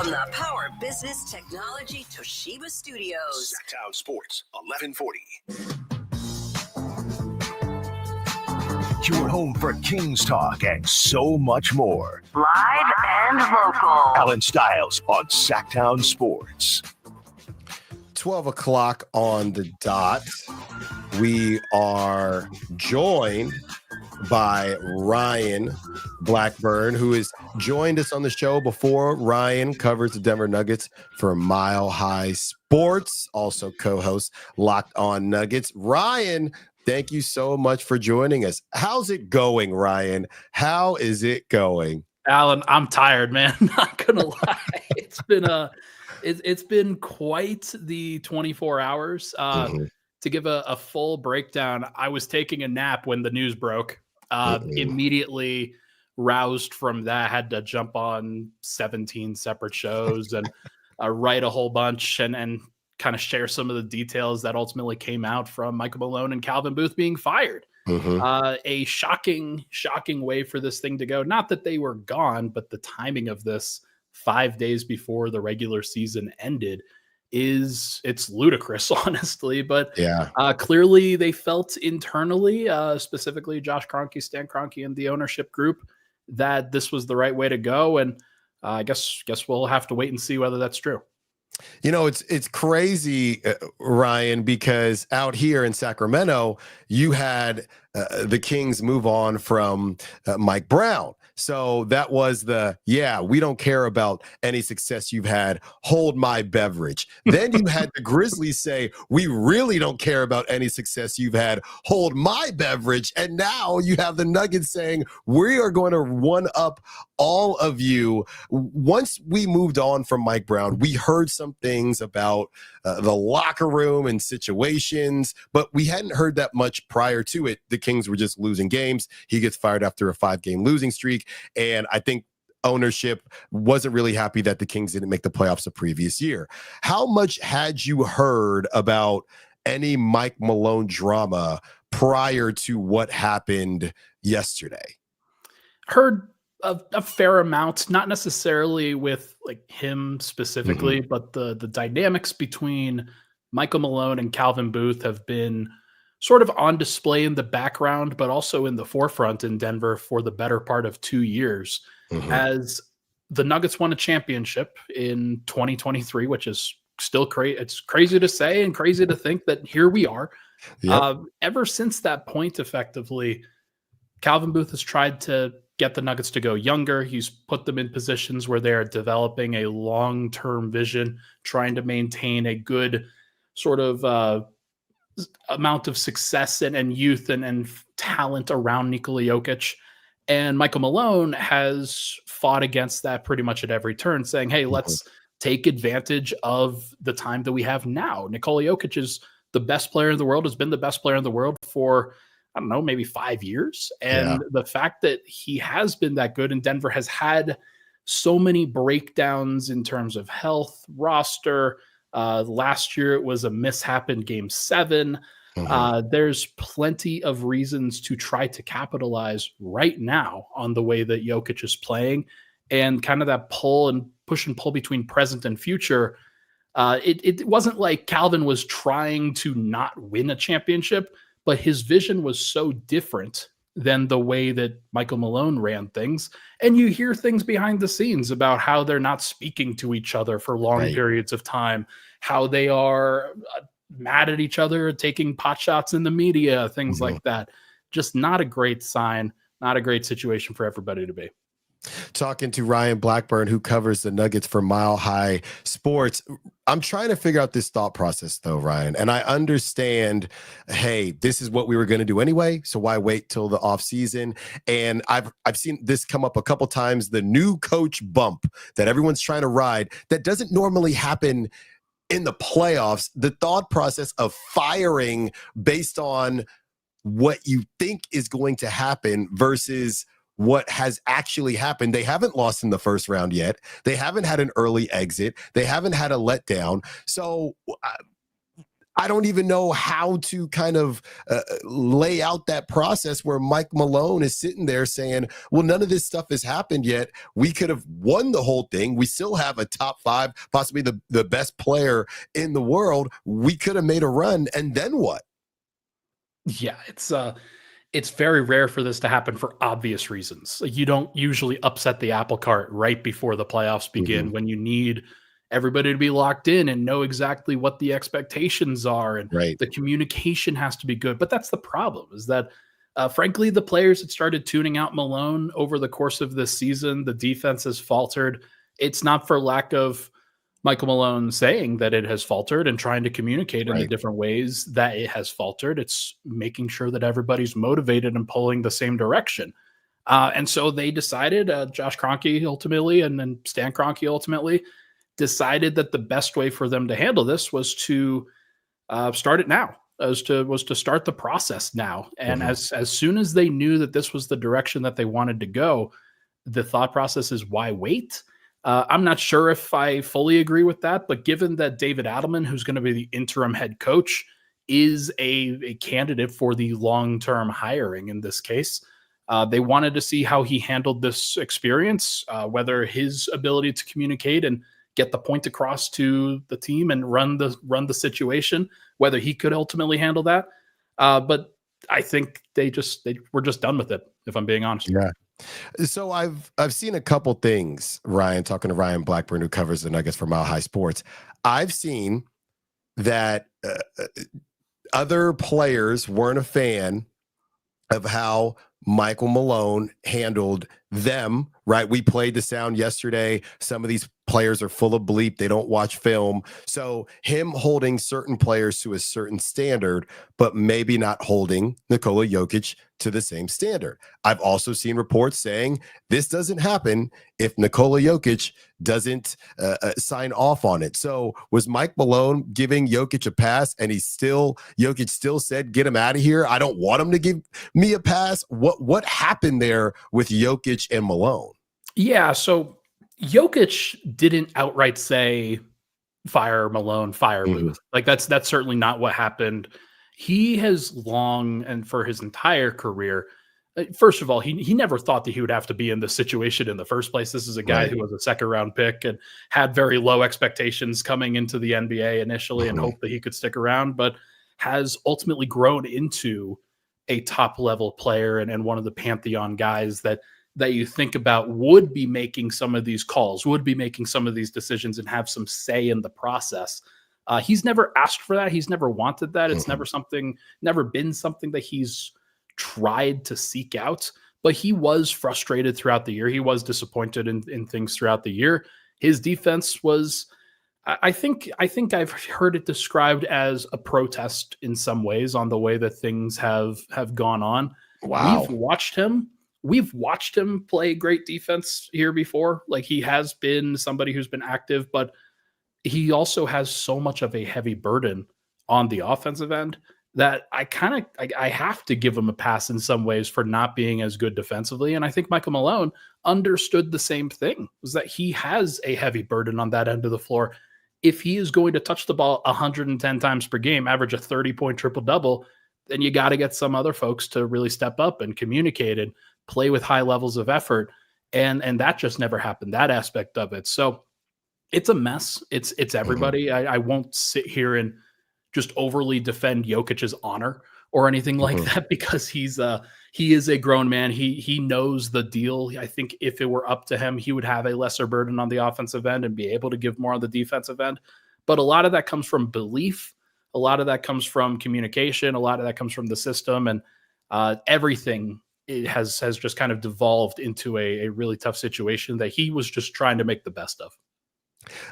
From the Power Business Technology Toshiba Studios. Sactown Sports, 1140. Your home for Kings talk and so much more. Live and local. Allen Stiles on Sactown Sports. 12 o'clock on the dot. We are joined by Ryan Blackburn, who has joined us on the show before. Ryan covers the Denver Nuggets for Mile High Sports, also co-host Locked On Nuggets. Ryan, thank you so much for joining us. How's it going, Ryan? How is it going? Allen, I'm tired, man. Not gonna lie. It's been quite the 24 hours. To give a full breakdown, I was taking a nap when the news broke. Immediately roused from that, had to jump on 17 separate shows and write a whole bunch and kind of share some of the details that ultimately came out from Michael Malone and Calvin Booth being fired. A shocking way for this thing to go. Not that they were gone, but the timing of this 5 days before the regular season ended it's ludicrous, honestly. But yeah, clearly they felt internally, specifically Josh Kroenke, Stan Kroenke, and the ownership group, that this was the right way to go. And I guess we'll have to wait and see whether that's true. You know, it's crazy, Ryan, because out here in Sacramento, you had the Kings move on from Mike Brown. So that was we don't care about any success you've had. Hold my beverage. Then you had the Grizzlies say, we really don't care about any success you've had. Hold my beverage. And now you have the Nuggets saying, we are going to one up all of you. Once we moved on from Mike Brown, we heard some things about the locker room and situations, but we hadn't heard that much prior to it. The Kings were just losing games. He gets fired after a 5-game losing streak. And I think ownership wasn't really happy that the Kings didn't make the playoffs the previous year. How much had you heard about any Mike Malone drama prior to what happened yesterday? Heard a fair amount, not necessarily with like him specifically, but the dynamics between Michael Malone and Calvin Booth have been sort of on display in the background, but also in the forefront in Denver for the better part of 2 years. As the Nuggets won a championship in 2023, which is still crazy. It's crazy to say and crazy to think that here we are. Yep. Ever since that point, effectively, Calvin Booth has tried to get the Nuggets to go younger. He's put them in positions where they are developing a long-term vision, trying to maintain a good sort of amount of success and youth and talent around Nikola Jokic. And Michael Malone has fought against that pretty much at every turn, saying, hey, let's take advantage of the time that we have now. Nikola Jokic is the best player in the world, has been the best player in the world for, I don't know, maybe 5 years. And the fact that he has been that good, and Denver has had so many breakdowns in terms of health, roster. Last year, it was a mishap in Game 7. There's plenty of reasons to try to capitalize right now on the way that Jokic is playing, and kind of that pull and push and pull between present and future. It wasn't like Calvin was trying to not win a championship, but his vision was so different than the way that Michael Malone ran things. And you hear things behind the scenes about how they're not speaking to each other for long periods of time, how they are mad at each other, taking pot shots in the media, things like that. Just not a great sign, not a great situation for everybody to be. Talking to Ryan Blackburn, who covers the Nuggets for Mile High Sports. I'm trying to figure out this thought process, though, Ryan. And I understand, hey, this is what we were going to do anyway, so why wait till the offseason? And I've seen this come up a couple times, the new coach bump that everyone's trying to ride that doesn't normally happen in the playoffs. The thought process of firing based on what you think is going to happen versus what has actually happened. They haven't lost in the first round yet. They haven't had an early exit. They haven't had a letdown. So I don't even know how to kind of lay out that process where Mike Malone is sitting there saying, well, none of this stuff has happened yet. We could have won the whole thing. We still have a top 5, possibly the best player in the world. We could have made a run. And then what? Yeah, it's very rare for this to happen for obvious reasons. Like, you don't usually upset the apple cart right before the playoffs begin when you need everybody to be locked in and know exactly what the expectations are, and the communication has to be good. But that's the problem, is that frankly, the players had started tuning out Malone over the course of this season. The defense has faltered. It's not for lack of Michael Malone saying that it has faltered and trying to communicate in the different ways that it has faltered. It's making sure that everybody's motivated and pulling the same direction. And so they decided, Josh Kroenke ultimately, and then Stan Kroenke ultimately, decided that the best way for them to handle this was to start it now, was to start the process now. And as soon as they knew that this was the direction that they wanted to go, the thought process is, why wait? I'm not sure if I fully agree with that, but given that David Adelman, who's going to be the interim head coach, is a candidate for the long-term hiring in this case, they wanted to see how he handled this experience, whether his ability to communicate and get the point across to the team and run the situation, whether he could ultimately handle that. But I think they were just done with it, if I'm being honest. Yeah. So I've seen a couple things, Ryan, talking to Ryan Blackburn, who covers the Nuggets for Mile High Sports. I've seen that other players weren't a fan of how Michael Malone handled them, right? We played the sound yesterday. Some of these players are full of bleep. They don't watch film. So him holding certain players to a certain standard, but maybe not holding Nikola Jokic to the same standard. I've also seen reports saying this doesn't happen if Nikola Jokic doesn't sign off on it. So was Mike Malone giving Jokic a pass, and Jokic still said, get him out of here? I don't want him to give me a pass. What happened there with Jokic and Malone? Yeah, so Jokic didn't outright say fire Malone, fire Booth. Like that's certainly not what happened. He has long, and for his entire career, first of all, he never thought that he would have to be in this situation in the first place. This is a guy who was a second-round pick and had very low expectations coming into the NBA initially and hoped that he could stick around, but has ultimately grown into a top-level player and one of the pantheon guys that you think about would be making some of these calls, would be making some of these decisions and have some say in the process. He's never asked for that. He's never wanted that. It's never been something that he's tried to seek out, but he was frustrated throughout the year. He was disappointed in things throughout the year. His defense was, I think I've heard it described as a protest in some ways on the way that things have gone on. Wow. We've watched him play great defense here before. Like, he has been somebody who's been active, but he also has so much of a heavy burden on the offensive end that I have to give him a pass in some ways for not being as good defensively. And I think Michael Malone understood the same thing, was that he has a heavy burden on that end of the floor. If he is going to touch the ball 110 times per game, average a 30-point triple-double, then you got to get some other folks to really step up and communicate and play with high levels of effort. And that just never happened, that aspect of it. So it's a mess. It's everybody. I won't sit here and just overly defend Jokic's honor or anything like that, because he is a grown man. He knows the deal. I think if it were up to him, he would have a lesser burden on the offensive end and be able to give more on the defensive end. But a lot of that comes from belief. A lot of that comes from communication. A lot of that comes from the system, and everything it has just kind of devolved into a really tough situation that he was just trying to make the best of.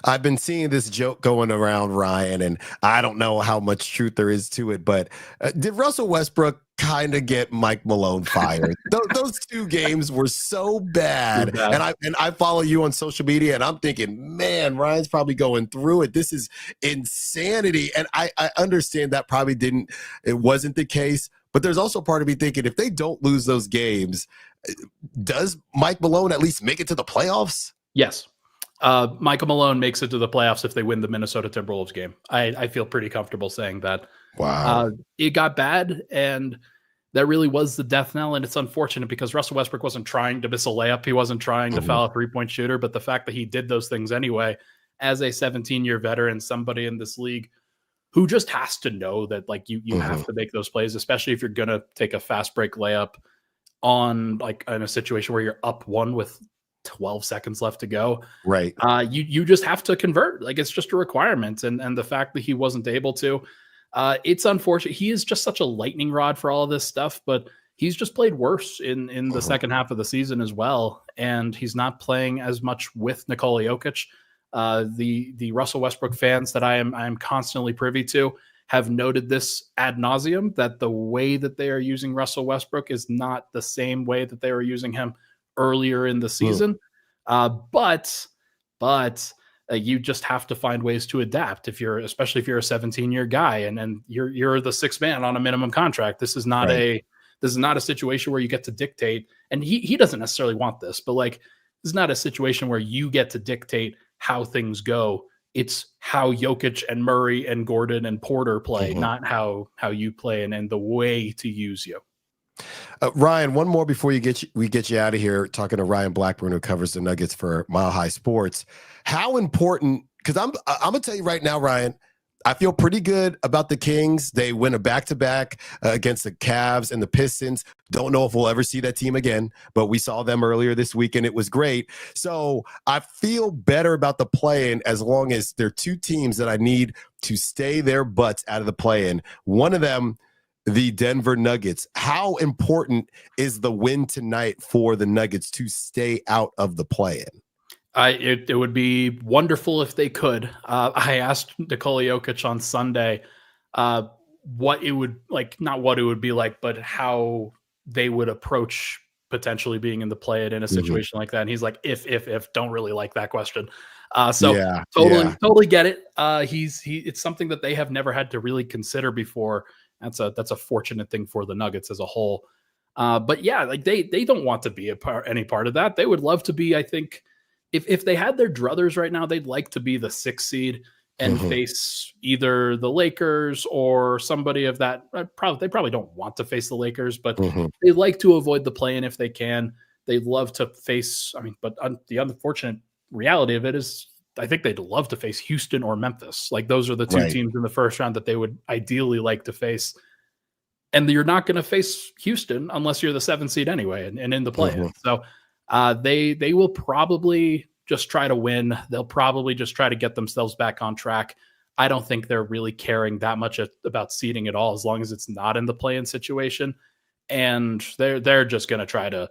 I've been seeing this joke going around, Ryan, and I don't know how much truth there is to it, but did Russell Westbrook kind of get Mike Malone fired? Those two games were so bad. And I follow you on social media, and I'm thinking, man, Ryan's probably going through it. This is insanity. And I understand that it wasn't the case, but there's also part of me thinking, if they don't lose those games, does Mike Malone at least make it to the playoffs? Yes. Michael Malone makes it to the playoffs if they win the Minnesota Timberwolves game. I feel pretty comfortable saying that. Wow. It got bad, and that really was the death knell, and it's unfortunate because Russell Westbrook wasn't trying to miss a layup. He wasn't trying to foul a three-point shooter, but the fact that he did those things anyway, as a 17-year veteran, somebody in this league who just has to know that like you have to make those plays, especially if you're going to take a fast break layup on like in a situation where you're up one with 12 seconds left to go. Right. You just have to convert. Like it's just a requirement. And the fact that he wasn't able to, it's unfortunate. He is just such a lightning rod for all of this stuff, but he's just played worse in the second half of the season as well. And he's not playing as much with Nikola Jokic. The Russell Westbrook fans that I am constantly privy to have noted this ad nauseum, that the way that they are using Russell Westbrook is not the same way that they were using him earlier in the season. But you just have to find ways to adapt especially if you're a 17-year guy and you're the sixth man on a minimum contract. This is not a situation where you get to dictate, and he doesn't necessarily want this, but like, this is not a situation where you get to dictate how things go. It's how Jokic and Murray and Gordon and Porter play, not how you play and the way to use you. Ryan, one more before we get you out of here, talking to Ryan Blackburn, who covers the Nuggets for Mile High Sports. How important, because I'm going to tell you right now, Ryan, I feel pretty good about the Kings. They win a back-to-back against the Cavs and the Pistons. Don't know if we'll ever see that team again, but we saw them earlier this week, and it was great. So I feel better about the play-in as long as there are two teams that I need to stay their butts out of the play-in. One of them, the Denver Nuggets. How important is the win tonight for the Nuggets to stay out of the play-in? It would be wonderful if they could. I asked Nikola Jokic on Sunday what it would like, not what it would be like, but how they would approach potentially being in the play-in in a situation like that. And he's like, if don't really like that question. Totally get it. It's something that they have never had to really consider before. That's a fortunate thing for the Nuggets as a whole. But yeah, like they don't want to be any part of that. They would love to be, I think, if they had their druthers right now, they'd like to be the 6th seed and face either the Lakers or somebody of that. They probably don't want to face the Lakers, but they like to avoid the play-in if they can. They'd love to face, but the unfortunate reality of it is I think they'd love to face Houston or Memphis. Like those are the two teams in the first round that they would ideally like to face. And you're not going to face Houston unless you're the 7th seed anyway and in the play-in. So they will probably just try to win. They'll probably just try to get themselves back on track. I don't think they're really caring that much about seeding at all, as long as it's not in the play-in situation. And they're just going to try to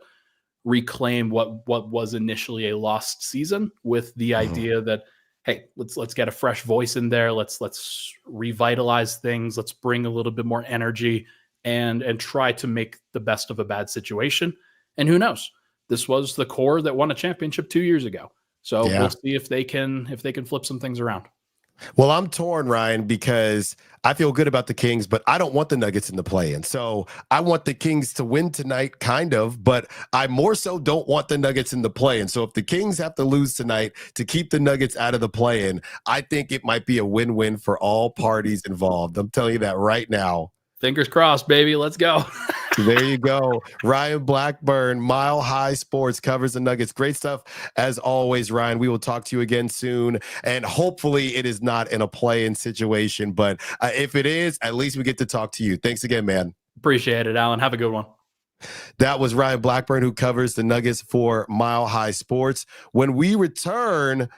reclaim what was initially a lost season with the idea that, hey, let's get a fresh voice in there. Let's revitalize things. Let's bring a little bit more energy and try to make the best of a bad situation. And who knows? This was the core that won a championship 2 years ago. So we'll see if they can flip some things around. Well, I'm torn, Ryan, because I feel good about the Kings, but I don't want the Nuggets in the play-in. So I want the Kings to win tonight, kind of, but I more so don't want the Nuggets in the play-in. So if the Kings have to lose tonight to keep the Nuggets out of the play-in, I think it might be a win-win for all parties involved. I'm telling you that right now. Fingers crossed, baby. Let's go. There you go. Ryan Blackburn, Mile High Sports, covers the Nuggets. Great stuff as always, Ryan. We will talk to you again soon. And hopefully it is not in a play-in situation. But if it is, at least we get to talk to you. Thanks again, man. Appreciate it, Allen. Have a good one. That was Ryan Blackburn, who covers the Nuggets for Mile High Sports. When we return,